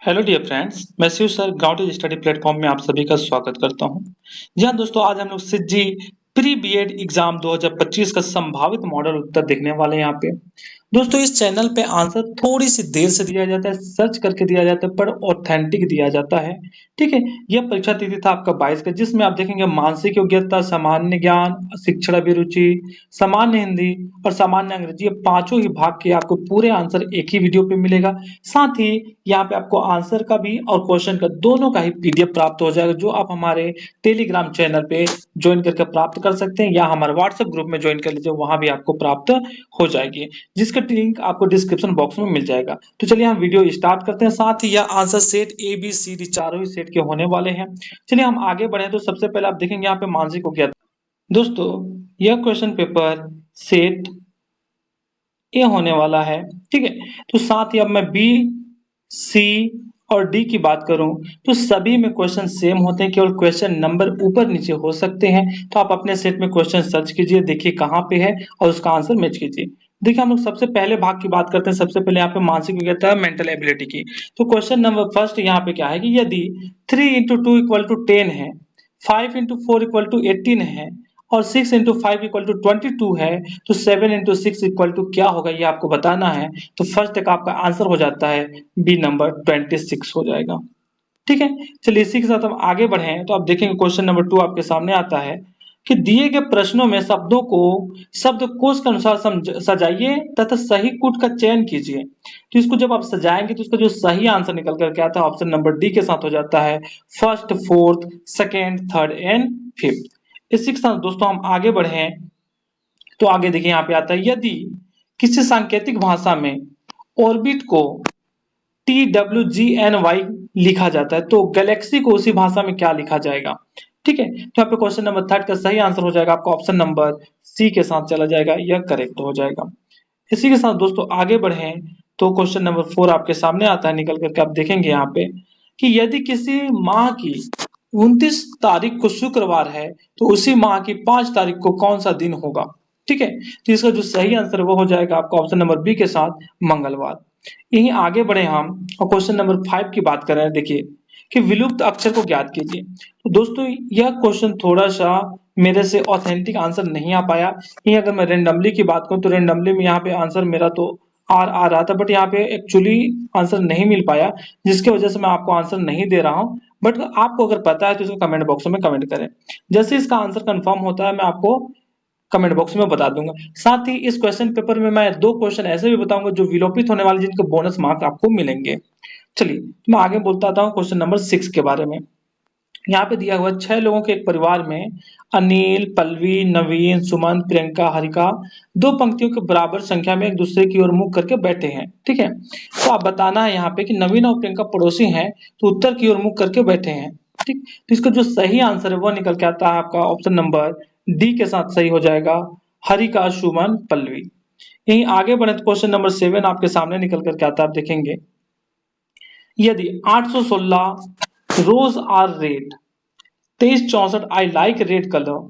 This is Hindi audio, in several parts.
हेलो डियर फ्रेंड्स, मैं Shiv sir grounded study platform में आप सभी का स्वागत करता हूं। जी हाँ दोस्तों, आज हम लोग सिज्जी प्री बीएड एग्जाम 2025 का संभावित मॉडल उत्तर देखने वाले हैं यहाँ पे। दोस्तों, इस चैनल पे आंसर थोड़ी सी देर से दिया जाता है, सर्च करके दिया जाता है, पर ऑथेंटिक दिया जाता है। ठीक है, यह परीक्षा तिथि था आपका 22 का, जिसमें आप देखेंगे मानसिक योग्यता, सामान्य ज्ञान, शिक्षण अभिरुचि, सामान्य हिंदी और सामान्य अंग्रेजी, ये पांचों ही भाग के आपको पूरे आंसर एक ही वीडियो पे मिलेगा। साथ ही यहाँ पे आपको आंसर का भी और क्वेश्चन का दोनों का ही पीडीएफ प्राप्त हो जाएगा, जो आप हमारे टेलीग्राम चैनल पे ज्वाइन करके प्राप्त कर सकते हैं, या हमारे व्हाट्सएप ग्रुप में ज्वाइन कर लीजिए, वहां भी आपको प्राप्त हो जाएगी, जिसका लिंक आपको डिस्क्रिप्शन बॉक्स में मिल जाएगा। तो चलिए हम वीडियो स्टार्ट करते हैं। साथ ही यह answer set A B C D चारों ही सेट के होने वाले हैं। चलिए हम आगे बढ़े तो सबसे पहले आप देखेंगे यहाँ पे मानसिक हो गया। दोस्तों, यह क्वेश्चन पेपर सेट ए होने वाला है। ठीक है, तो साथ ही अब मैं बी, सी और डी की बात करूं तो सभी में क्वेश्चन सेम होते हैं, केवल क्वेश्चन नंबर ऊपर नीचे हो सकते हैं। तो आप अपने सेट में क्वेश्चन सर्च कीजिए, देखिए कहाँ पे है और उसका आंसर मैच कीजिए। देखिए, हम लोग सबसे पहले भाग की बात करते हैं। सबसे पहले यहाँ पे मानसिक योग्यता है, मेंटल एबिलिटी की। तो क्वेश्चन नंबर फर्स्ट यहाँ पे क्या है कि यदि 3 into 2 = 10 है, 5 into 4 = 18 है और 6 into 5 = 22 है, तो 7 into 6 क्या होगा, ये आपको बताना है। तो फर्स्ट तक आपका आंसर हो जाता है बी नंबर 26 हो जाएगा। ठीक है, चलिए इसी के साथ हम आगे बढ़े तो आप देखेंगे क्वेश्चन नंबर 2 आपके सामने आता है कि दिए गए प्रश्नों में शब्दों को शब्दकोश के अनुसार सजाइए तथा सही कूट का चयन कीजिए। तो इसको जब आप सजाएंगे तो इसका जो सही आंसर निकल करके आता है ऑप्शन नंबर डी के साथ हो जाता है first, fourth, second, third and fifth. इसी के साथ दोस्तों हम आगे बढ़े तो आगे देखिए यहाँ पे आता है यदि किसी सांकेतिक भाषा में ऑर्बिट को TWGNY लिखा जाता है तो गैलेक्सी को उसी भाषा में क्या लिखा जाएगा। ठीक है, तो यहाँ पे क्वेश्चन नंबर थर्ड का सही आंसर हो जाएगा आपका ऑप्शन नंबर सी के साथ चला जाएगा, यह करेक्ट हो जाएगा। इसी के साथ दोस्तों आगे बढ़े तो क्वेश्चन नंबर 4 आपके सामने आता है, निकल करके आप देखेंगे यहाँ पे कि यदि किसी माह की 29 तारीख को शुक्रवार है तो उसी माह की 5 तारीख को कौन सा दिन होगा। ठीक है, तो इसका जो सही आंसर वो हो जाएगा आपका ऑप्शन नंबर बी के साथ मंगलवार। यहीं आगे बढ़े हम और क्वेश्चन नंबर 5 की बात कर रहे हैं। देखिए कि विलुप्त अक्षर को ज्ञात कीजिए। तो दोस्तों यह क्वेश्चन थोड़ा सा मेरे से ऑथेंटिक आंसर नहीं आ पाया। यही अगर मैं रेंडमली की बात करूं तो रेंडमली में यहाँ पे आंसर मेरा तो आर आ रहा था, बट यहाँ पे एक्चुअली आंसर नहीं मिल पाया, जिसकी वजह से मैं आपको आंसर नहीं दे रहा हूँ। बट आपको अगर पता है तो इसको कमेंट बॉक्स में कमेंट करें। जैसे इसका आंसर कंफर्म होता है मैं आपको कमेंट बॉक्स में बता दूंगा। साथ ही इस क्वेश्चन पेपर में मैं 2 क्वेश्चन ऐसे भी बताऊंगा जो विलोपित होने वाले, जिनके बोनस मार्क्स आपको मिलेंगे। चलिए तो मैं आगे बोलता था क्वेश्चन नंबर 6 के बारे में। यहाँ पे दिया हुआ 6 लोगों के एक परिवार में अनिल, पल्लवी, नवीन, सुमंत, प्रियंका, हरिका 2 पंक्तियों के बराबर संख्या में एक दूसरे की ओर मुख करके बैठे हैं। ठीक है, तो आप बताना है यहाँ पे कि नवीन और प्रियंका पड़ोसी हैं तो उत्तर की ओर मुख करके बैठे हैं। ठीक, तो इसका जो सही आंसर है वो निकल के आता है आपका ऑप्शन नंबर डी के साथ सही हो जाएगा, हरिका, सुमन, पल्लवी। यहीं आगे बढ़े तो क्वेश्चन नंबर 7 आपके सामने निकल करके आता है, आप देखेंगे यदि 816 rose are red, 2364 I like red colour,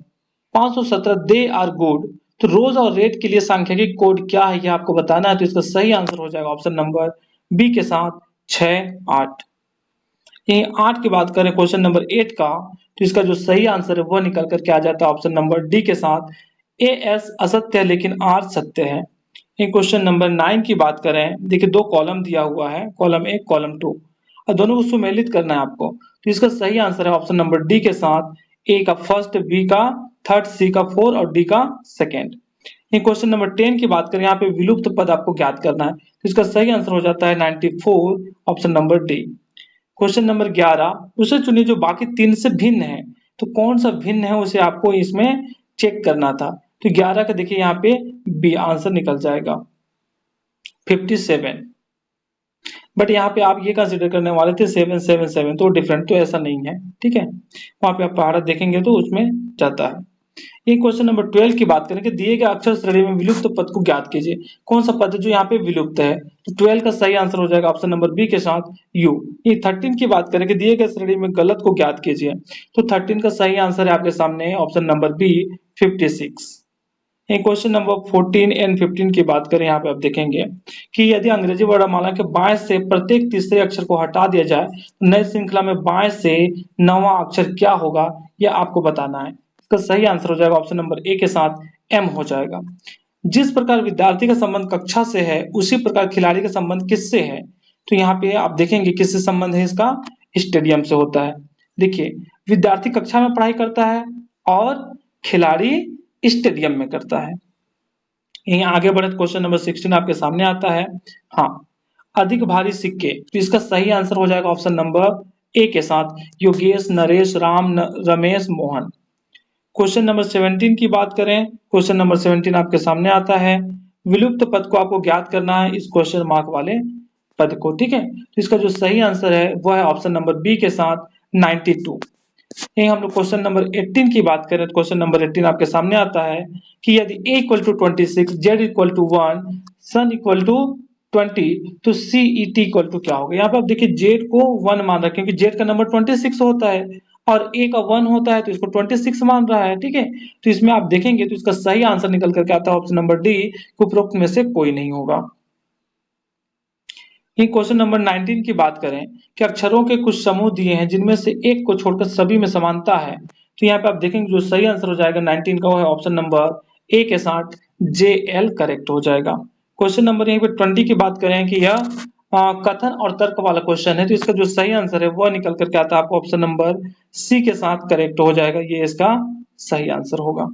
517 they are good, तो रोज और रेड के लिए सांख्यिकी कोड क्या है ये आपको बताना है। तो इसका सही आंसर हो जाएगा ऑप्शन नंबर बी के साथ 6, 8। यही 8 की बात करें क्वेश्चन नंबर 8 का, तो इसका जो सही आंसर है वो निकल करके आ जाता है ऑप्शन नंबर डी के साथ ए एस असत्य है लेकिन आर सत्य है। ये क्वेश्चन नंबर 9 की बात करें, देखिए 2 कॉलम दिया हुआ है, कॉलम 1, कॉलम 2, और दोनों को सुमेलित करना है आपको। तो इसका सही आंसर है ऑप्शन नंबर डी के साथ ए का फर्स्ट, बी का थर्ड, सी का फोर और डी का सेकेंड। ये क्वेश्चन नंबर 10 की बात करें, यहाँ पे विलुप्त पद आपको ज्ञात करना है, तो इसका सही आंसर हो जाता है 94, option number D. Question number 11 उसे चुनिए जो बाकी 3 से भिन्न है। तो कौन सा भिन्न है उसे आपको इसमें चेक करना था। तो 11 का देखिए यहाँ पे बी आंसर निकल जाएगा 57। बट यहाँ पे आप ये कंसिडर करने वाले थे 777, तो डिफरेंट तो ऐसा नहीं है। ठीक है, वहां पे आप भारत देखेंगे तो उसमें जाता है। ये क्वेश्चन नंबर 12 की बात करें कि दिए गए अक्षर श्रेणी में विलुप्त पद को ज्ञात कीजिए। कौन सा पद है जो यहाँ पे विलुप्त है। तो 12 का सही आंसर हो जाएगा ऑप्शन नंबर बी के साथ यू। ये 13 की बात करें कि दिए गए श्रेणी में गलत को ज्ञात कीजिए। तो 13 का सही आंसर है आपके सामने ऑप्शन नंबर बी 56। ये क्वेश्चन नंबर 14 एंड 15 की बात करें, यहाँ पे आप देखेंगे कि यदि अंग्रेजी वर्णमाला के बाएं से प्रत्येक तीसरे अक्षर को हटा दिया जाए तो नई श्रृंखला में बाएं से 9वां अक्षर क्या होगा, यह आपको बताना है। इसका सही आंसर हो जाएगा ऑप्शन नंबर ए के साथ एम हो जाएगा। जिस प्रकार विद्यार्थी का संबंध कक्षा से है उसी प्रकार खिलाड़ी का संबंध किससे है, तो यहाँ पे आप देखेंगे किससे संबंध है इसका, स्टेडियम से होता है। देखिए, विद्यार्थी कक्षा में पढ़ाई करता है और खिलाड़ी स्टेडियम में करता है। यहीं आगे बढ़े क्वेश्चन नंबर 16 आपके सामने आता है। हाँ, अधिक भारी सिक्के, तो इसका सही आंसर हो जाएगा ऑप्शन नंबर ए के साथ योगेश, नरेश, राम, रमेश, मोहन। क्वेश्चन नंबर 17 की बात करें, क्वेश्चन नंबर 17 आपके सामने आता है। विलुप्त पद को आपको ज्ञात करना है, इस क्वेश्चन मार्क वाले पद को, ठीक है। तो इसका जो सही आंसर है वह है ऑप्शन नंबर बी के साथ 92। यही हम लोग क्वेश्चन नंबर 18 की बात करें तो क्वेश्चन नंबर 18 आपके सामने आता है कि यदि a equal to 26, z equal to 1, sun equal to 20, तो CET इक्वल टू क्या होगा। यहाँ पे आप देखिए z को 1 मान रहा है क्योंकि z का नंबर 26 होता है और a का 1 होता है तो इसको 26 मान रहा है, ठीक है। तो इसमें आप देखेंगे तो इसका सही आंसर निकल करके आता है ऑप्शन नंबर डी, उपरोक्त में से कोई नहीं होगा। ये क्वेश्चन नंबर 19 की बात करें कि अक्षरों के कुछ समूह दिए हैं जिनमें से एक को छोड़कर सभी में समानता है, तो यहाँ पे आप देखेंगे जो सही आंसर हो जाएगा 19 का वो है ऑप्शन नंबर ए के साथ JL करेक्ट हो जाएगा। क्वेश्चन नंबर यहाँ पे 20 की बात करें कि यह कथन और तर्क वाला क्वेश्चन है, तो इसका जो सही आंसर है वह निकल करके आता है आपको ऑप्शन नंबर सी के साथ करेक्ट हो जाएगा, ये इसका सही आंसर होगा,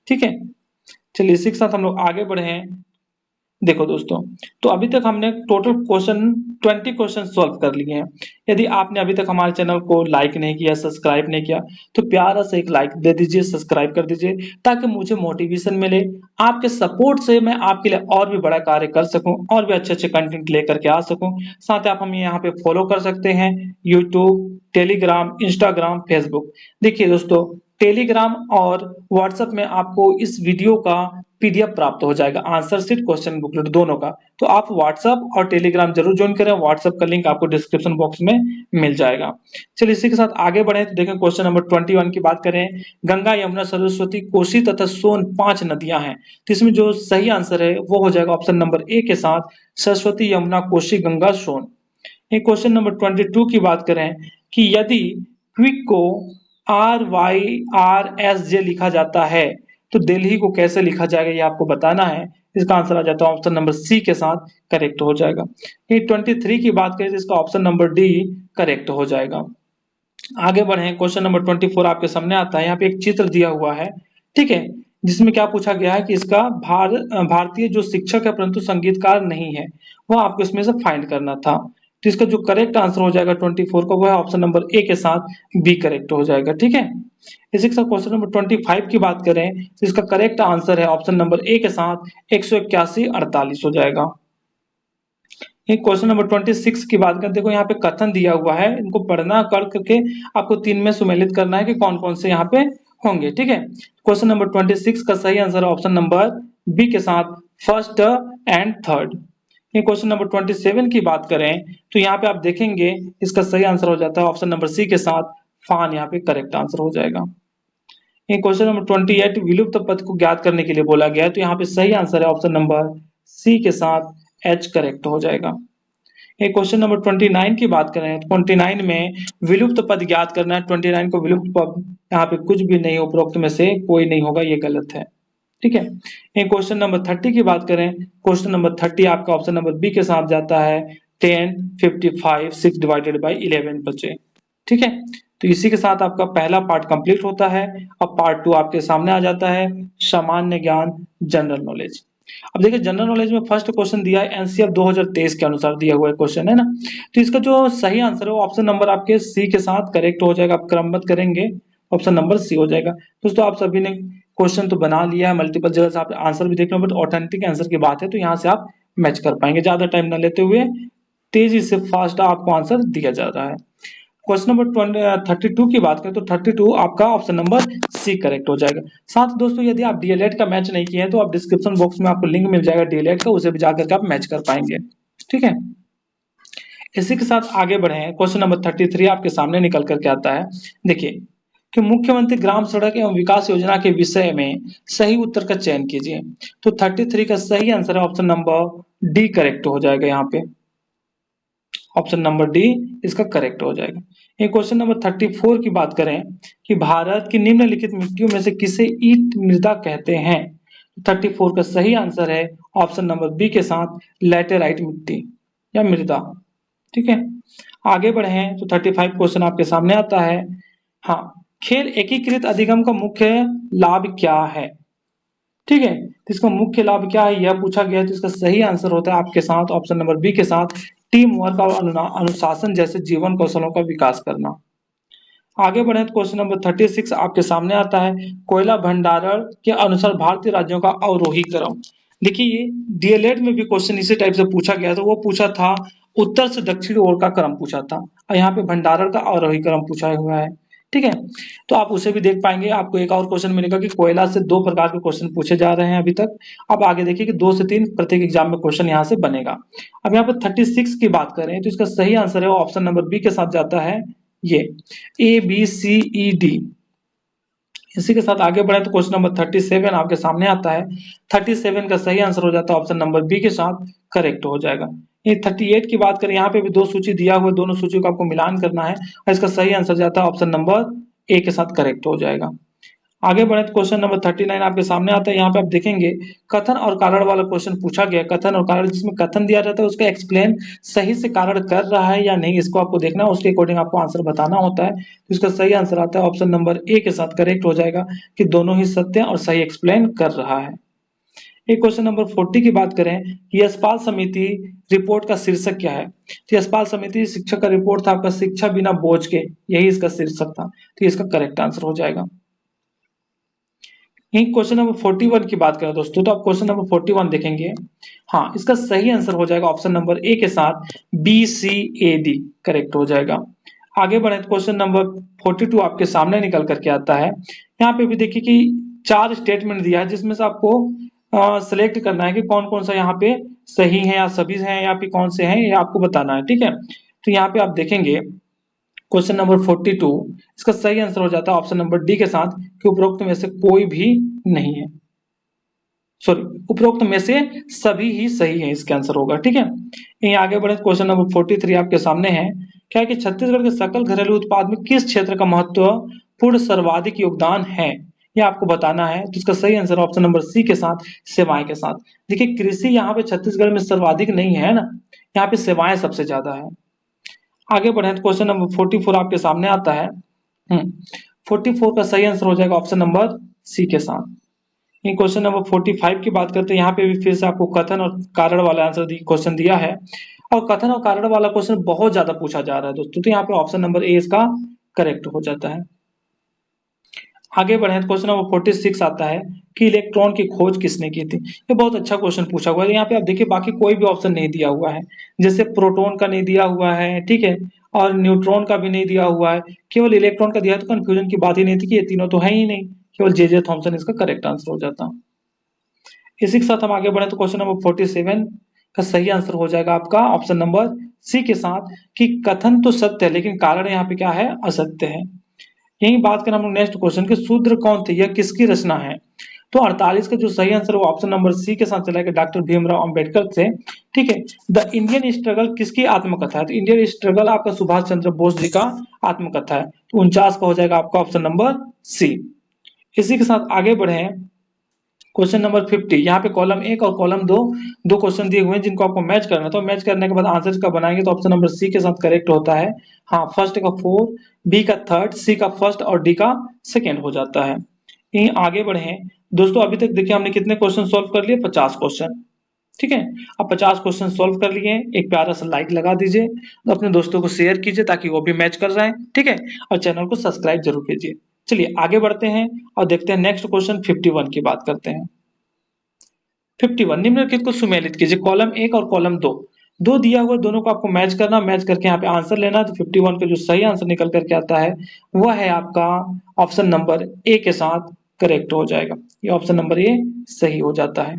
ठीक है। चलिए इसी के साथ हम लोग आगे बढ़े हैं। देखो दोस्तों, तो अभी तक हमने टोटल क्वेश्चन 20 क्वेश्चन सॉल्व कर लिए हैं। यदि आपने अभी तक हमारे चैनल को लाइक नहीं किया, सब्सक्राइब नहीं किया, तो प्यारा से एक लाइक दे दीजिए, सब्सक्राइब कर दीजिए ताकि मुझे मोटिवेशन मिले। आपके सपोर्ट से मैं आपके लिए और भी बड़ा कार्य कर सकूं और भी अच्छे अच्छे कंटेंट लेकर के आ सकूं। साथ ही आप हमें यहाँ पे फॉलो कर सकते हैं यूट्यूब, टेलीग्राम, इंस्टाग्राम, फेसबुक। देखिए दोस्तों, टेलीग्राम और व्हाट्सएप में आपको इस वीडियो का PDF प्राप्त हो जाएगा, आंसर शीट, क्वेश्चन बुकलेट दोनों का। तो आप व्हाट्सएप और टेलीग्राम जरूर ज्वाइन करें, व्हाट्सएप का लिंक आपको डिस्क्रिप्शन बॉक्स में मिल जाएगा। चलिए इसी के साथ आगे बढ़े तो देखें क्वेश्चन नंबर 21 की बात करें। गंगा, यमुना, सरस्वती, कोसी तथा सोन 5 नदियां हैं, तो इसमें जो सही आंसर है वो हो जाएगा ऑप्शन नंबर ए के साथ सरस्वती, यमुना, कोसी, गंगा, सोन। ये क्वेश्चन नंबर 22 की बात करें कि यदि क्विक को RYRSJ लिखा जाता है तो दिल्ली को कैसे लिखा जाएगा, ये आपको बताना है। इसका आंसर आ जाता है ऑप्शन नंबर सी के साथ करेक्ट हो जाएगा। ये 23 की बात करें तो इसका ऑप्शन नंबर डी करेक्ट हो जाएगा। आगे बढ़े, क्वेश्चन नंबर 24 आपके सामने आता है। यहाँ पे एक चित्र दिया हुआ है, ठीक है, जिसमें क्या पूछा गया है कि इसका भारतीय जो शिक्षक है परंतु संगीतकार नहीं है, वो आपको इसमें से फाइंड करना था। तो इसका जो करेक्ट आंसर हो जाएगा 24 का वो है ऑप्शन नंबर ए के साथ बी करेक्ट हो जाएगा, ठीक है। इसी के साथ क्वेश्चन नंबर 25 की बात करें तो इसका करेक्ट आंसर है ऑप्शन नंबर ए के साथ 181 48 हो जाएगा। ये क्वेश्चन नंबर 26 की बात करें, देखो यहाँ पे कथन दिया हुआ है, इनको पढ़ना कर करके आपको 3 में सुमेलित करना है कि कौन कौन से यहाँ पे होंगे, ठीक है। क्वेश्चन नंबर 26 का सही आंसर है ऑप्शन नंबर बी के साथ फर्स्ट एंड थर्ड। ये क्वेश्चन नंबर 27 की बात करें तो यहाँ पे आप देखेंगे इसका सही आंसर हो जाता है ऑप्शन नंबर सी के साथ फान, यहाँ पे करेक्ट आंसर हो जाएगा। ये क्वेश्चन नंबर 28 विलुप्त पद को ज्ञात करने के लिए बोला गया है, तो यहाँ पे सही आंसर है ऑप्शन नंबर सी के साथ एच करेक्ट हो जाएगा। ये क्वेश्चन नंबर 29 की बात करें तो 29 में विलुप्त पद ज्ञात करना है। 29 को विलुप्त पद यहाँ पे कुछ भी नहीं, उपरोक्त में से कोई नहीं होगा, ये गलत है, ठीक है। ये क्वेश्चन नंबर 30 की बात करें, क्वेश्चन नंबर 30 आपका ऑप्शन नंबर बी के साथ जाता है 10, 55, 6 डिवाइडेड बाई 11 बचे, ठीक है। तो इसी के साथ आपका पहला पार्ट कंप्लीट होता है। अब पार्ट 2 आपके सामने आ जाता है, सामान्य ज्ञान, जनरल नॉलेज। अब देखिए जनरल नॉलेज में फर्स्ट क्वेश्चन दिया है एनसीएफ 2023 के अनुसार दिया हुआ क्वेश्चन है ना, तो इसका जो सही आंसर है वो ऑप्शन नंबर आपके सी के साथ करेक्ट हो जाएगा। आप क्रमबद्ध करेंगे ऑप्शन नंबर सी हो जाएगा। दोस्तों आप सभी ने क्वेश्चन तो बना लिया है, मल्टीपल जगह से आप आंसर भी देख रहे हो, बट ऑथेंटिक आंसर की बात है तो यहाँ से आप मैच कर पाएंगे। ज्यादा टाइम न लेते हुए तेजी से फास्ट आपको आंसर दिया जा रहा है। क्वेश्चन नंबर 32 की बात करें तो 32 आपका ऑप्शन नंबर सी करेक्ट हो जाएगा। साथ दोस्तों यदि आप डीएलएड का मैच नहीं किए हैं तो आप डिस्क्रिप्शन बॉक्स में आपको लिंक मिल जाएगा डीएलएड का, उसे भी जाकर के आप मैच कर पाएंगे, ठीक है। इसी के साथ आगे बढ़े हैं, क्वेश्चन नंबर 33 आपके सामने निकल करके आता है। देखिए कि मुख्यमंत्री ग्राम सड़क एवं विकास योजना के विषय में सही उत्तर का चयन कीजिए। तो 33 का सही आंसर है ऑप्शन नंबर डी करेक्ट हो जाएगा यहाँ पे। ऑप्शन नंबर डी इसका करेक्ट हो जाएगा। ये क्वेश्चन नंबर 34 की बात करें कि भारत की निम्नलिखित मिट्टियों में से किसे ईट मृदा कहते हैं। 34 का सही आंसर है ऑप्शन नंबर बी के साथ लैटेराइट मिट्टी या मृदा। ठीक है, आगे बढ़े हैं तो 35 क्वेश्चन आपके सामने आता है। हाँ, खेल एकीकृत अधिगम का मुख्य लाभ क्या है। ठीक है, तो इसका मुख्य लाभ क्या है यह पूछा गया है, तो इसका सही आंसर होता है आपके साथ ऑप्शन नंबर बी के साथ टीम वर्क और अनुशासन जैसे जीवन कौशलों का विकास करना। आगे बढ़े तो क्वेश्चन नंबर 36 आपके सामने आता है। कोयला भंडारण के अनुसार भारतीय राज्यों का अवरोही क्रम। देखिए ये डीएलएड में भी क्वेश्चन इसी टाइप से पूछा गया था, वो पूछा था उत्तर से दक्षिण ओर का क्रम पूछा था, और यहाँ पे भंडारण का अवरोही क्रम पूछा हुआ है। ठीक है, तो आप उसे भी देख पाएंगे। आपको एक और क्वेश्चन मिलेगा कि कोयला से 2 प्रकार के क्वेश्चन पूछे जा रहे हैं अभी तक। अब आगे देखिए कि 2 से 3 प्रत्येक एग्जाम में क्वेश्चन यहाँ से बनेगा। अब यहाँ पे 36 की बात करें तो इसका सही आंसर है ऑप्शन नंबर बी के साथ जाता है ये ABCED। इसी के साथ आगे बढ़े तो क्वेश्चन नंबर 37 आपके सामने आता है। 37 का सही आंसर हो जाता है ऑप्शन नंबर बी के साथ करेक्ट हो जाएगा। ये 38 की बात करें, यहाँ पे भी 2 सूची दिया हुआ है, दोनों सूचियों का आपको मिलान करना है और इसका सही आंसर जाता है ऑप्शन नंबर ए के साथ करेक्ट हो जाएगा। आगे बढ़े तो क्वेश्चन नंबर 39 आपके सामने आता है। यहाँ पे आप देखेंगे कथन और कारण वाला क्वेश्चन पूछा गया। कथन और कारण, जिसमें कथन दिया जाता है उसका एक्सप्लेन सही से कारण कर रहा है या नहीं, इसको आपको देखना है, उसके अकॉर्डिंग आपको आंसर बताना होता है। तो इसका सही आंसर आता है ऑप्शन नंबर ए के साथ करेक्ट हो जाएगा कि दोनों ही सत्य और सही एक्सप्लेन कर रहा है। एक क्वेश्चन नंबर 40 की बात करें कि यशपाल समिति रिपोर्ट का शीर्षक क्या है। तो यशपाल समिति शिक्षक का रिपोर्ट था आपका शिक्षा बिना बोझ के, यही इसका शीर्षक था, तो इसका करेक्ट आंसर हो जाएगा। यही क्वेश्चन नंबर 41 की बात करें दोस्तों, तो आप क्वेश्चन नंबर 41 देखेंगे। हाँ, इसका सही आंसर हो जाएगा ऑप्शन नंबर ए के साथ BCAD करेक्ट हो जाएगा। आगे बढ़े तो क्वेश्चन नंबर 42 आपके सामने निकल करके आता है। यहाँ पे भी देखिए कि 4 स्टेटमेंट दिया है, जिसमें से आपको सिलेक्ट करना है कि कौन कौन सा यहाँ पे सही है या सभी हैं या फिर कौन से हैं, ये आपको बताना है। ठीक है, तो यहाँ पे आप देखेंगे क्वेश्चन नंबर 42 इसका सही आंसर हो जाता है ऑप्शन नंबर डी के साथ कि उपरोक्त में से कोई भी नहीं है, सॉरी उपरोक्त में से सभी ही सही है, इसका आंसर होगा। ठीक है, यहीं आगे बढ़े क्वेश्चन नंबर 43 आपके सामने है। क्या है कि छत्तीसगढ़ के सकल घरेलू उत्पाद में किस क्षेत्र का महत्वपूर्ण सर्वाधिक योगदान है, ये आपको बताना है। तो इसका सही आंसर ऑप्शन नंबर सी के साथ सेवाएं के साथ। देखिए कृषि यहाँ पे छत्तीसगढ़ में सर्वाधिक नहीं है ना, यहाँ पे सेवाएं सबसे ज्यादा है। आगे बढ़े तो क्वेश्चन नंबर 44 आपके सामने आता है। 44 का सही आंसर हो जाएगा ऑप्शन नंबर सी के साथ। ये क्वेश्चन नंबर 45 की बात करते हैं। यहाँ पे भी फिर से आपको कथन और कारण वाला आंसर क्वेश्चन दिया है, और कथन और कारण वाला क्वेश्चन बहुत ज्यादा पूछा जा रहा है दोस्तों, तो यहाँ पे ऑप्शन नंबर ए इसका करेक्ट हो जाता है। आगे बढ़े तो क्वेश्चन नंबर 46 आता है कि इलेक्ट्रॉन की खोज किसने की थी। ये बहुत अच्छा क्वेश्चन पूछा हुआ है। यहाँ पे आप देखिए बाकी कोई भी ऑप्शन नहीं दिया हुआ है, जैसे प्रोटॉन का नहीं दिया हुआ है, ठीक है, और न्यूट्रॉन का भी नहीं दिया हुआ है, केवल इलेक्ट्रॉन का दिया है, तो कंफ्यूजन की बात ही नहीं थी कि ये तीनों तो है ही नहीं, केवल जे थॉमसन इसका करेक्ट आंसर हो जाता। इसी के साथ हम आगे बढ़े तो क्वेश्चन नंबर 47 का सही आंसर हो जाएगा आपका ऑप्शन नंबर सी के साथ कि कथन तो सत्य है लेकिन कारण यहाँ पे क्या है, असत्य है। यही बात करें हम लोग नेक्स्ट क्वेश्चन के शूद्र कौन थे, यह किसकी रचना है। तो 48 का जो सही आंसर है वो ऑप्शन नंबर सी के साथ चला गया, डॉक्टर भीमराव अंबेडकर थे। ठीक है, द इंडियन स्ट्रगल किसकी आत्मकथा है, तो इंडियन स्ट्रगल आपका सुभाष चंद्र बोस जी का आत्मकथा है। तो 49 का हो जाएगा आपका ऑप्शन नंबर सी। इसी के साथ आगे बढ़े क्वेश्चन नंबर 50। यहाँ पे कॉलम 1 और कॉलम 2 दो क्वेश्चन दिए हुए हैं जिनको आपको मैच करना है। तो मैच करने के बाद आंसर का बनाएंगे तो ऑप्शन नंबर सी के साथ करेक्ट होता है। हाँ, फर्स्ट का 4, बी का 3rd, सी का 1st और डी का 2nd हो जाता है। यहीं आगे बढ़े दोस्तों, अभी तक देखिए हमने कितने क्वेश्चन सॉल्व कर लिए, 50 क्वेश्चन। ठीक है, अब 50 क्वेश्चन सॉल्व कर लिए, एक प्यारा सा लाइक लगा दीजिए, तो अपने दोस्तों को शेयर कीजिए ताकि वो भी मैच कर रहे हैं। ठीक है, और चैनल को सब्सक्राइब जरूर कीजिए। चलिए आगे बढ़ते हैं और देखते हैं नेक्स्ट क्वेश्चन 51 की बात करते हैं। 51 निम्नलिखित को सुमेलित कीजिए, कॉलम 1 और कॉलम 2 दो दिया हुआ, दोनों को आपको मैच करना, मैच करके यहाँ पे आंसर लेना। तो 51 का जो सही आंसर निकल करके आता है वह है आपका ऑप्शन नंबर ए के साथ करेक्ट हो जाएगा। ये ऑप्शन नंबर ए सही हो जाता है।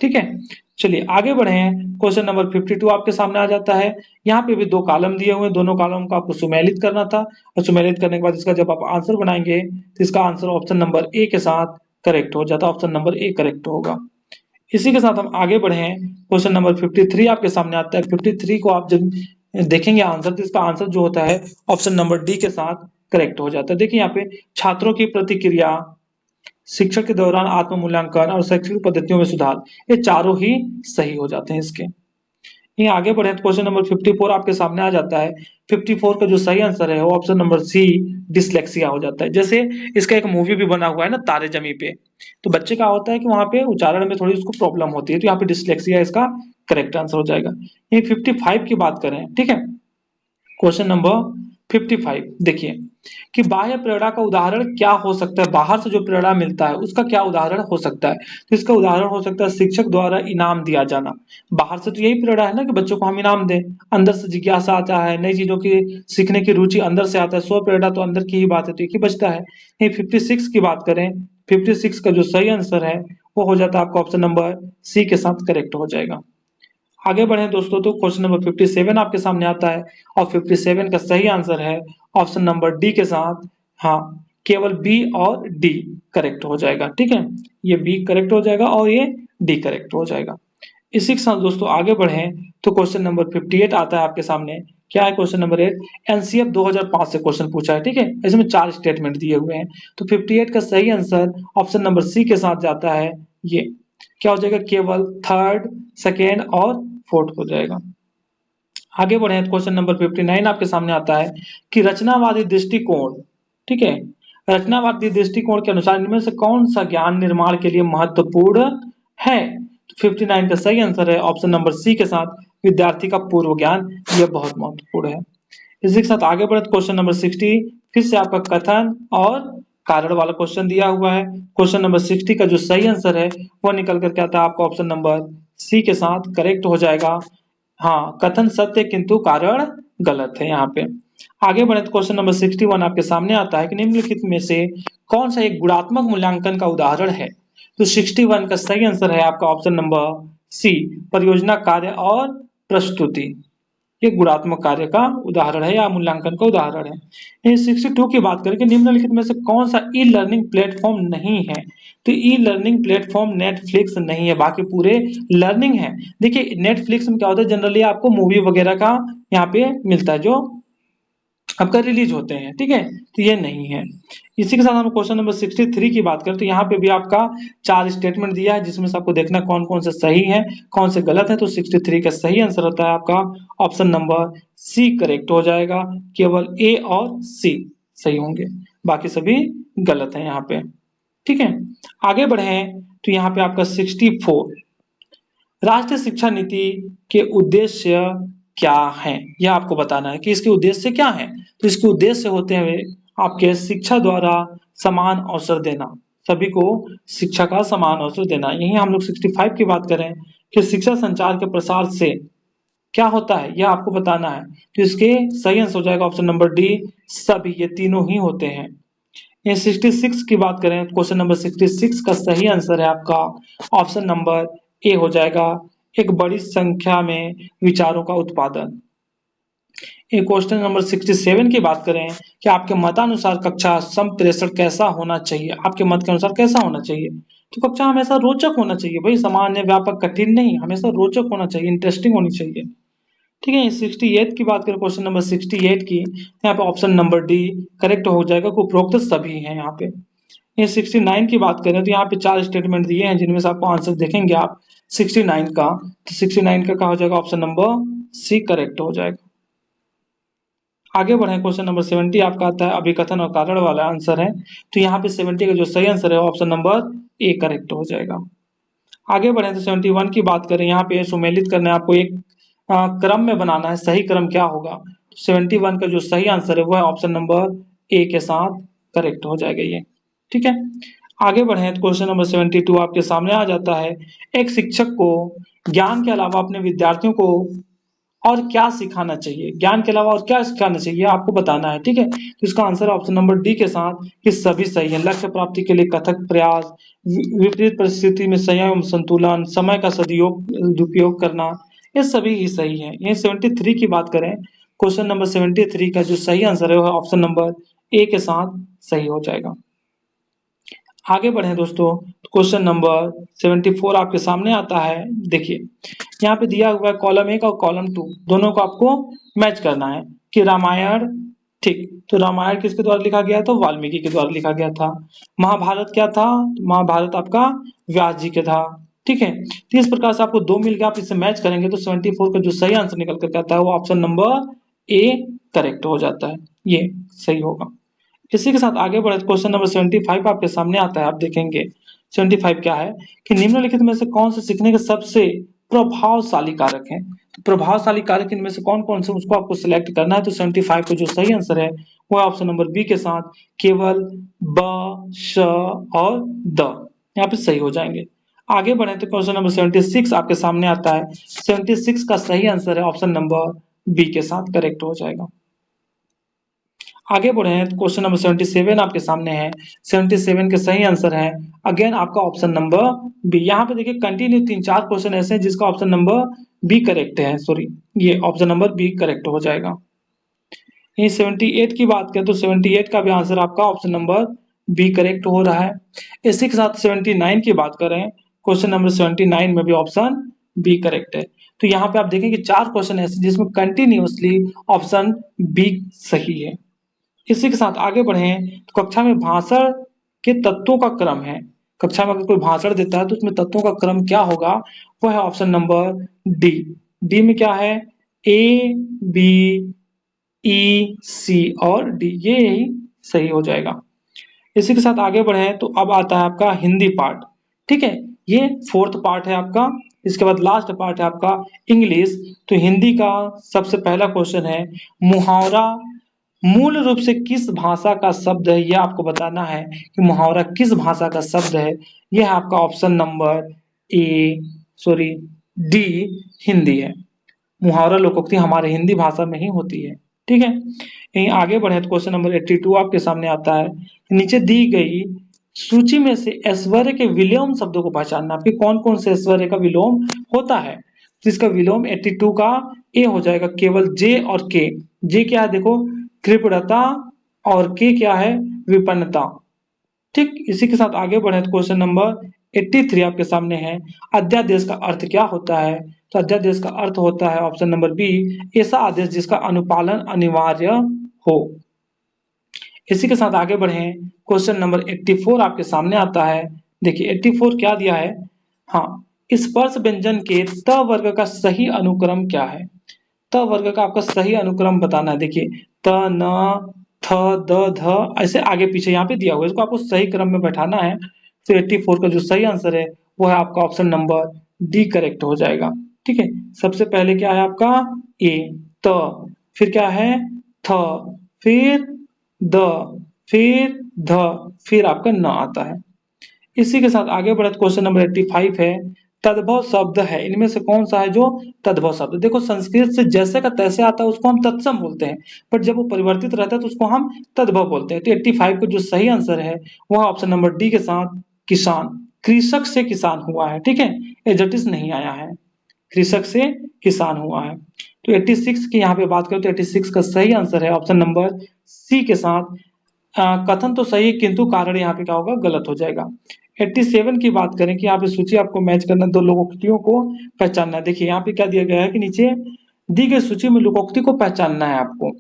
ठीक है, चलिए आगे बढ़े हैं। क्वेश्चन नंबर 52 आपके सामने आ जाता है। यहाँ पे भी दो कॉलम दिए हुए हैं, दोनों कॉलम को आपको सुमेलित करना था और सुमेलित करने के बाद इसका जब आप आंसर बनाएंगे तो इसका आंसर ऑप्शन नंबर ए के साथ करेक्ट हो जाता है, ऑप्शन नंबर ए करेक्ट होगा। इसी के साथ हम आगे बढ़े हैं। क्वेश्चन नंबर 53 आपके सामने आता है। 53 को आप जब देखेंगे आंसर तो इसका आंसर जो होता है ऑप्शन नंबर डी के साथ करेक्ट हो जाता है। देखिए यहाँ पे छात्रों की प्रतिक्रिया, शिक्षण के दौरान आत्म मूल्यांकन और शैक्षिक पद्धतियों में सुधार, ये चारों ही सही हो जाते हैं इसके। ये आगे बढ़े तो क्वेश्चन नंबर 54 आपके सामने आ जाता है। 54 का जो सही आंसर है वो ऑप्शन नंबर सी डिसलेक्सिया हो जाता है। जैसे इसका एक मूवी भी बना हुआ है ना, तारे जमी पे, तो बच्चे का होता है कि वहां पे उच्चारण में थोड़ी उसको प्रॉब्लम होती है, तो यहाँ पे डिसलेक्सिया इसका करेक्ट आंसर हो जाएगा। ये 55 की बात करें, ठीक है, क्वेश्चन नंबर 55 देखिए कि बाह्य प्रेरणा का उदाहरण क्या हो सकता है, बाहर से जो प्रेरणा मिलता है उसका क्या उदाहरण हो सकता है। तो इसका उदाहरण हो सकता है शिक्षक द्वारा इनाम दिया जाना। बाहर से तो यही प्रेरणा है ना कि बच्चों को हम इनाम दें, अंदर से जिज्ञासा आता है, नई चीजों की सीखने की रुचि अंदर से आता है, स्व प्रेरणा तो अंदर की ही बात है, तो एक ही बचता है। ये 56 की बात करें, 56 का जो सही आंसर है वो हो जाता है आपका ऑप्शन नंबर सी के साथ करेक्ट हो जाएगा। आगे बढ़े दोस्तों तो क्वेश्चन नंबर 57 आपके सामने आता है और 57 का सही आंसर है ऑप्शन नंबर डी के साथ, हाँ, केवल बी और डी करेक्ट हो जाएगा। ठीक है, ये बी करेक्ट हो जाएगा और ये डी करेक्ट हो जाएगा। इसी के साथ दोस्तों आगे बढ़े तो क्वेश्चन नंबर 58 आता है आपके सामने। क्या है क्वेश्चन नंबर 8? एनसीएफ 2005 से क्वेश्चन पूछा है, ठीक है, इसमें 4 स्टेटमेंट दिए हुए हैं। तो 58 का सही आंसर ऑप्शन नंबर सी के साथ जाता है। ये क्या हो जाएगा, केवल थर्ड, सेकेंड और फोर्थ हो जाएगा। आगे बढ़े क्वेश्चन नंबर 59 आपके सामने आता है कि रचनावादी दृष्टिकोण, ठीक है, रचनावादी दृष्टिकोण के अनुसार इनमें से कौन सा ज्ञान निर्माण के लिए महत्वपूर्ण है। तो 59 का सही आंसर है ऑप्शन नंबर सी के साथ, विद्यार्थी का पूर्व ज्ञान, यह बहुत महत्वपूर्ण है। इसी के साथ आगे बढ़े क्वेश्चन नंबर 60 फिर से आपका कथन और कारण वाला क्वेश्चन दिया हुआ है। क्वेश्चन नंबर 60 का जो सही आंसर है वो निकल करके आता है आपका ऑप्शन नंबर सी के साथ करेक्ट हो जाएगा। हाँ, कथन सत्य किंतु कारण गलत है यहाँ पे। आगे बढ़े तो क्वेश्चन नंबर 61 आपके सामने आता है कि निम्नलिखित में से कौन सा एक गुणात्मक मूल्यांकन का उदाहरण है। तो 61 का सही आंसर है आपका ऑप्शन नंबर सी, परियोजना कार्य और प्रस्तुति, ये गुणात्मक कार्य का उदाहरण है या मूल्यांकन का उदाहरण है। ये 62 की बात करें कि निम्नलिखित में से कौन सा ई लर्निंग प्लेटफॉर्म नहीं है। तो ई लर्निंग प्लेटफॉर्म नेटफ्लिक्स नहीं है, बाकी पूरे लर्निंग है। देखिए नेटफ्लिक्स में क्या होता है, जनरली आपको मूवी वगैरह का यहाँ पे मिलता है जो आपका रिलीज होते हैं, ठीक है, तो ये नहीं है। इसी के साथ हम क्वेश्चन नंबर 63 की बात करें तो यहाँ पे भी आपका 4 स्टेटमेंट दिया है जिसमें से आपको देखना कौन कौन से सही है कौन से गलत है। तो 63 का सही आंसर होता है आपका ऑप्शन नंबर सी करेक्ट हो जाएगा, केवल ए और सी सही होंगे, बाकी सभी गलत है यहाँ पे। ठीक है, आगे बढ़े तो यहाँ पे आपका 64, राष्ट्रीय शिक्षा नीति के उद्देश्य क्या हैं, यह आपको बताना है कि इसके उद्देश्य क्या हैं। तो इसके उद्देश्य होते हुए आपके शिक्षा द्वारा समान अवसर देना, सभी को शिक्षा का समान अवसर देना। यही हम लोग 65 की बात करें कि शिक्षा संचार के प्रसार से क्या होता है, यह आपको बताना है। तो इसके सही आंसर हो जाएगा ऑप्शन नंबर डी, सभी, ये तीनों ही होते हैं। ये 66 की बात करें क्वेश्चन नंबर 66 का सही आंसर है आपका ऑप्शन नंबर ए हो जाएगा, एक बड़ी संख्या में विचारों का उत्पादन। ये क्वेश्चन नंबर 67 की बात करें कि आपके मतानुसार कक्षा संप्रेषण कैसा होना चाहिए, आपके मत के अनुसार कैसा होना चाहिए। तो कक्षा हमेशा रोचक होना चाहिए भाई, सामान्य व्यापक कठिन नहीं, हमेशा रोचक होना चाहिए, इंटरेस्टिंग होनी चाहिए। ठीक है, 68 की बात करें क्वेश्चन नंबर 68 की, यहाँ पे ऑप्शन नंबर डी करेक्ट हो जाएगा, उपरोक्त सभी हैं यहाँ पे। ये 69 की बात करें तो यहाँ पे 4 स्टेटमेंट दिए हैं जिनमें से आपको आंसर देखेंगे आप 69 का, तो 69 का क्या हो जाएगा, ऑप्शन नंबर सी करेक्ट हो जाएगा। आगे बढ़े क्वेश्चन नंबर 70 आपका आता है अभिकथन और कारण वाला आंसर है। तो यहाँ पे 70 का जो सही आंसर है ऑप्शन नंबर ए करेक्ट हो जाएगा। आगे बढ़े तो 71 की बात करें, यहाँ पे सुमेलित करना है आपको, एक क्रम में बनाना है, सही क्रम क्या होगा। 71 का जो सही आंसर है वो है ऑप्शन नंबर ए के साथ करेक्ट हो जाएगा ये। ठीक है, आगे बढ़े तो क्वेश्चन नंबर 72 आपके सामने आ जाता है। एक शिक्षक को ज्ञान के अलावा अपने विद्यार्थियों को और क्या सिखाना चाहिए, ज्ञान के अलावा और क्या सिखाना चाहिए आपको बताना है, ठीक है। तो इसका आंसर ऑप्शन नंबर डी के साथ कि सभी सही है। लक्ष्य प्राप्ति के लिए कथक प्रयास, विपरीत परिस्थिति में संयम एवं संतुलन, समय का सदुपयोग करना, ये सभी ही सही है। ये 73 की बात करें, क्वेश्चन नंबर 73 का जो सही आंसर है वो ऑप्शन नंबर ए के साथ सही हो जाएगा। आगे बढ़े दोस्तों, क्वेश्चन नंबर 74 आपके सामने आता है। देखिए यहाँ पे दिया हुआ है कॉलम 1 और कॉलम 2 दोनों को आपको मैच करना है कि रामायण, ठीक, तो रामायण किसके द्वारा लिखा गया था, वाल्मीकि के द्वारा लिखा गया था। महाभारत क्या था, महाभारत आपका व्यास जी के था, ठीक है। तो इस प्रकार से आपको दो मिल गया, आप इसे मैच करेंगे तो 74 का जो सही आंसर निकल कर आता है वो ऑप्शन नंबर ए करेक्ट हो जाता है, ये सही होगा। इसी के साथ आगे बढ़े, क्वेश्चन नंबर 75 आपके सामने आता है। आप देखेंगे 75 क्या है कि निम्नलिखित में से कौन से सीखने के सबसे प्रभावशाली कारक हैं। तो प्रभावशाली कारक इनमें से कौन कौन से, उसको आपको सिलेक्ट करना है। तो 75 का जो सही आंसर है वो है ऑप्शन नंबर बी के साथ केवल ब, श और द, यहाँ पे सही हो जाएंगे। आगे बढ़े तो क्वेश्चन नंबर 76 आपके सामने आता है। 76 का सही आंसर है ऑप्शन नंबर बी के साथ करेक्ट हो जाएगा। आगे बढ़े हैं तो क्वेश्चन नंबर 77 आपके सामने है। 77 के सही आंसर है अगेन आपका ऑप्शन नंबर बी। यहाँ पे देखिए कंटिन्यू 3-4 क्वेश्चन ऐसे हैं जिसका ऑप्शन नंबर बी करेक्ट है, सॉरी ये ऑप्शन नंबर बी करेक्ट हो जाएगा। ये 78 की बात करें तो 78 का भी आंसर आपका ऑप्शन नंबर बी करेक्ट हो रहा है। इसी के साथ 79 की बात करें, क्वेश्चन नंबर 79 में भी ऑप्शन बी करेक्ट है। तो यहाँ पे आप देखेंगे 4 क्वेश्चन ऐसे जिसमें कंटिन्यूअसली ऑप्शन बी सही है। इसी के साथ आगे बढ़े तो कक्षा में भाषण के तत्वों का क्रम है। कक्षा में अगर कोई भाषण देता है तो उसमें तत्वों का क्रम क्या होगा, वो है ऑप्शन नंबर डी। डी में क्या है, ए बी ई सी और डी, ये ही सही हो जाएगा। इसी के साथ आगे बढ़े तो अब आता है आपका हिंदी पार्ट, ठीक है, ये 4th पार्ट है आपका। इसके बाद लास्ट पार्ट है आपका इंग्लिश। तो हिंदी का सबसे पहला क्वेश्चन है मुहावरा मूल रूप से किस भाषा का शब्द है, यह आपको बताना है कि मुहावरा किस भाषा का शब्द है। यह आपका option number A, sorry D Hindi है। मुहावरा लोकोक्ति हमारे हिंदी भाषा में ही होती है, ठीक है। यहीं आगे बढ़े तो क्वेश्चन नंबर 82 आपके सामने आता है। नीचे दी गई सूची में से ऐश्वर्य के विलोम शब्दों को पहचानना, आपके कौन कौन से ऐश्वर्य का विलोम होता है। तो इसका विलोम 82 का ए हो जाएगा, केवल जे और के। जे क्या है देखो, कृपणता, और के क्या है, विपन्नता, ठीक। इसी के साथ आगे बढ़े तो क्वेश्चन नंबर 83 आपके सामने है। अध्यादेश का अर्थ क्या होता है। तो अध्यादेश का अर्थ होता है ऑप्शन नंबर बी, ऐसा आदेश जिसका अनुपालन अनिवार्य हो। इसी के साथ आगे बढ़े, क्वेश्चन नंबर 84 आपके सामने आता है। देखिए 84 क्या दिया है, हाँ, स्पर्श व्यंजन के त वर्ग का सही अनुक्रम क्या है। त वर्ग का आपका सही अनुक्रम बताना है। देखिए त, न, थ, द, ध, ऐसे आगे पीछे यहाँ पे दिया हुआ है, इसको आपको सही क्रम में बैठाना है। तो 84 का जो सही आंसर है वो है आपका ऑप्शन नंबर डी करेक्ट हो जाएगा, ठीक है। सबसे पहले क्या है आपका ए, त, फिर क्या है थ, फिर द, फिर ध, फिर आपका न आता है। इसी के साथ आगे बढ़े क्वेश्चन नंबर 85 है। तद्भव शब्द है, इनमें से कौन सा है जो तद्भव शब्द। देखो संस्कृत से जैसे का तैसे आता है उसको हम तत्सम बोलते हैं, बट जब वो परिवर्तित रहता है तो उसको हम तद्भव बोलते हैं। तो 85 का जो सही आंसर है वह ऑप्शन नंबर डी के साथ किसान, कृषक से किसान हुआ है, ठीक है, एजटिस नहीं आया है, कृषक से किसान हुआ है। तो 86 की यहाँ पे बात करें तो 86 का सही आंसर है ऑप्शन नंबर सी के साथ कथन तो सही किंतु कारण यहाँ पे क्या होगा, गलत हो जाएगा। 87 की बात करें कि यहाँ पे सूची आपको मैच करना, दो लोकोक्तियों को पहचानना। देखिए यहाँ पे क्या दिया गया है कि नीचे दी गई सूची में लोकोक्ति को पहचानना है आपको,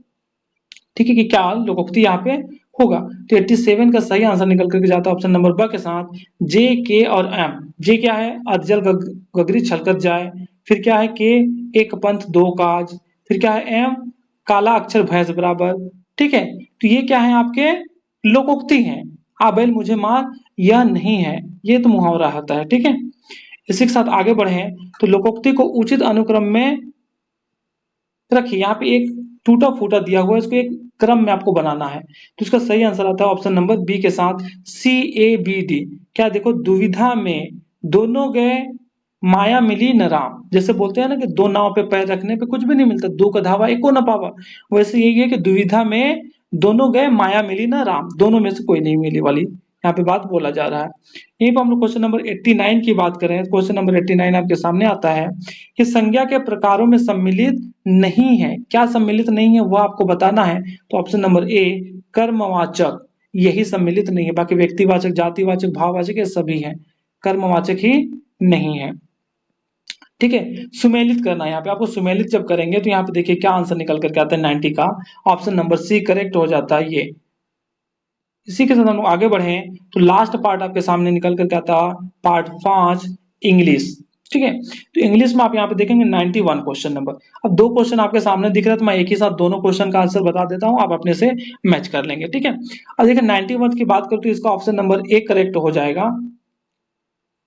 ठीक है, कि क्या लोकोक्ति यहाँ पे होगा। तो 87 का सही आंसर निकल करके जाता है ऑप्शन नंबर ब के साथ जे, के और एम। जे क्या है, अधजल गगरी छलकत जाए, फिर क्या है के, एक पंथ दो काज, फिर क्या है एम, काला अक्षर भैंस बराबर, ठीक है। तो ये क्या है आपके लोकोक्ति हैं। आ बैल मुझे मार यह नहीं है, ये तो मुहावरा होता है, ठीक है। इसी के साथ आगे बढ़े तो लोकोक्ति को उचित अनुक्रम में रखिए। यहाँ पे एक टूटा फूटा दिया हुआ है, इसको एक क्रम में आपको बनाना है। तो इसका सही आंसर आता है ऑप्शन नंबर बी के साथ सी, ए, बी, डी। क्या देखो, दुविधा में दोनों गए माया मिली न राम, जैसे बोलते हैं ना कि दो नाव पे पैर रखने पे कुछ भी नहीं मिलता, दो का धावा एको न पावा, वैसे यही है कि दुविधा में दोनों गए, माया मिली न राम, दोनों में से कोई नहीं मिली वाली यहाँ पे बात बोला जा रहा है। यहीं पर हम लोग क्वेश्चन नंबर 89 की बात करें, क्वेश्चन नंबर 89 आपके सामने आता है कि संज्ञा के प्रकारों में सम्मिलित नहीं है, क्या सम्मिलित नहीं है वो आपको बताना है। तो ऑप्शन नंबर ए कर्मवाचक, यही सम्मिलित नहीं है, बाकी व्यक्तिवाचक, जातिवाचक, भाववाचक ये सभी हैं, कर्मवाचक ही नहीं है। ठीक है, सुमेलित करना है, यहाँ पे आपको सुमेलित जब करेंगे तो यहाँ पे देखिए क्या आंसर निकल करके आता है 90 का, ऑप्शन नंबर सी करेक्ट हो जाता है ये। इसी के साथ हम लोग आगे बढ़े तो लास्ट पार्ट आपके सामने निकल करके आता है पार्ट 5 इंग्लिश। ठीक है, तो इंग्लिश में आप यहाँ पे देखेंगे 91 क्वेश्चन नंबर। अब दो क्वेश्चन आपके सामने दिख रहा है तो मैं एक ही साथ दोनों क्वेश्चन का आंसर बता देता हूँ, आप अपने से मैच कर लेंगे। ठीक है, अब देखिए 91 की बात करूँ तो इसका ऑप्शन नंबर ए करेक्ट हो जाएगा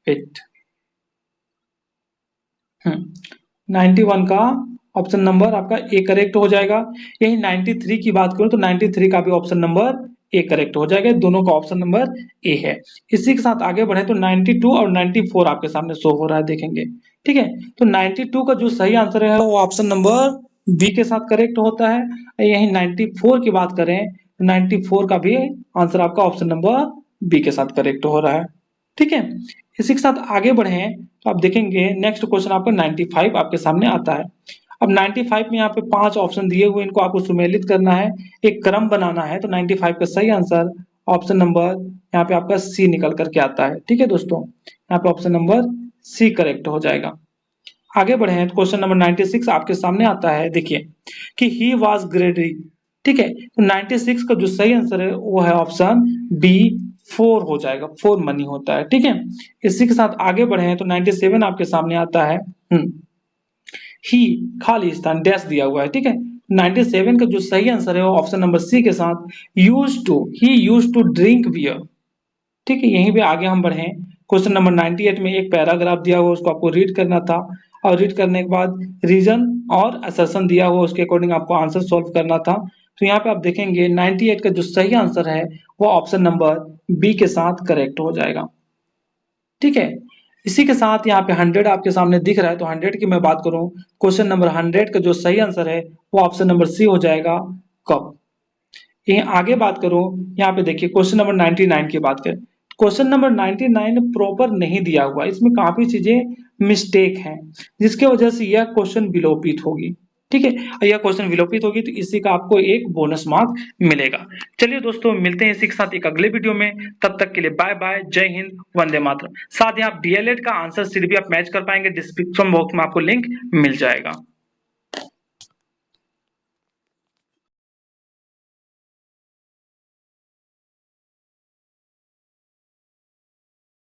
8। 91 का ऑप्शन नंबर आपका ए करेक्ट हो जाएगा। यही 93 की बात करूं तो 93 का भी ऑप्शन नंबर ए करेक्ट हो जाएगा, दोनों का ऑप्शन नंबर ए है। इसी के साथ आगे बढ़े तो 92 और 94 आपके सामने शो हो रहा है, देखेंगे। ठीक है, तो 92 का जो सही आंसर है वो ऑप्शन नंबर बी के साथ करेक्ट होता है। यही 94 की बात करें तो 94 का भी आंसर आपका ऑप्शन नंबर बी के साथ करेक्ट हो रहा है। ठीक है, इसी के साथ आगे बढ़े तो आप देखेंगे नेक्स्ट क्वेश्चन आपका 95 आपके सामने आता है। अब 95 में यहाँ पे 5 ऑप्शन दिए हुए, इनको आपको सुमेलित करना है, एक क्रम बनाना है। तो 95 का सही आंसर ऑप्शन नंबर यहाँ पे आपका सी निकल करके आता है। ठीक है दोस्तों, यहाँ पे ऑप्शन नंबर सी करेक्ट हो जाएगा। आगे बढ़े हैं तो क्वेश्चन नंबर 96 आपके सामने आता है, देखिए कि ही वॉज ग्रेडी। ठीक है, तो 96 का जो सही आंसर है वो है ऑप्शन बी 4 हो जाएगा, 4 मनी होता है। ठीक है, इसी के साथ आगे बढ़े हैं तो 97 आपके सामने आता है। ही खाली स्थान डैश दिया हुआ है। ठीक है, 97 का जो सही आंसर है वो ऑप्शन नंबर सी के साथ used to, he used to drink beer. ठीक है, यहीं पे आगे हम बढ़े। क्वेश्चन नंबर 98 में एक पैराग्राफ दिया हुआ, उसको आपको रीड करना था, और रीड करने के बाद रीजन और असर्शन दिया हुआ, उसके अकॉर्डिंग आपको आंसर सॉल्व करना था। तो यहाँ पे आप देखेंगे 98 का जो सही आंसर है वो ऑप्शन नंबर बी के साथ करेक्ट हो जाएगा। ठीक है, इसी के साथ यहाँ पे 100 आपके सामने दिख रहा है, तो 100 की मैं बात करूं, क्वेश्चन नंबर 100 का जो सही आंसर है वो ऑप्शन नंबर सी हो जाएगा, कब। ये आगे बात करूं, यहाँ पे देखिए क्वेश्चन नंबर 99 की बात करें, क्वेश्चन नंबर 99 प्रॉपर नहीं दिया हुआ, इसमें काफी चीजें मिस्टेक हैं, जिसके वजह से यह क्वेश्चन विलोपित होगी। ठीक है, और यह क्वेश्चन विलोपित होगी तो इसी का आपको एक बोनस मार्क मिलेगा। चलिए दोस्तों, मिलते हैं इसी के साथ एक अगले वीडियो में, तब तक के लिए बाय बाय, जय हिंद, वंदे मातरम। साथ ही आप डीएलएड का आंसर शीट भी आप मैच कर पाएंगे, डिस्क्रिप्शन बॉक्स में आपको लिंक मिल जाएगा।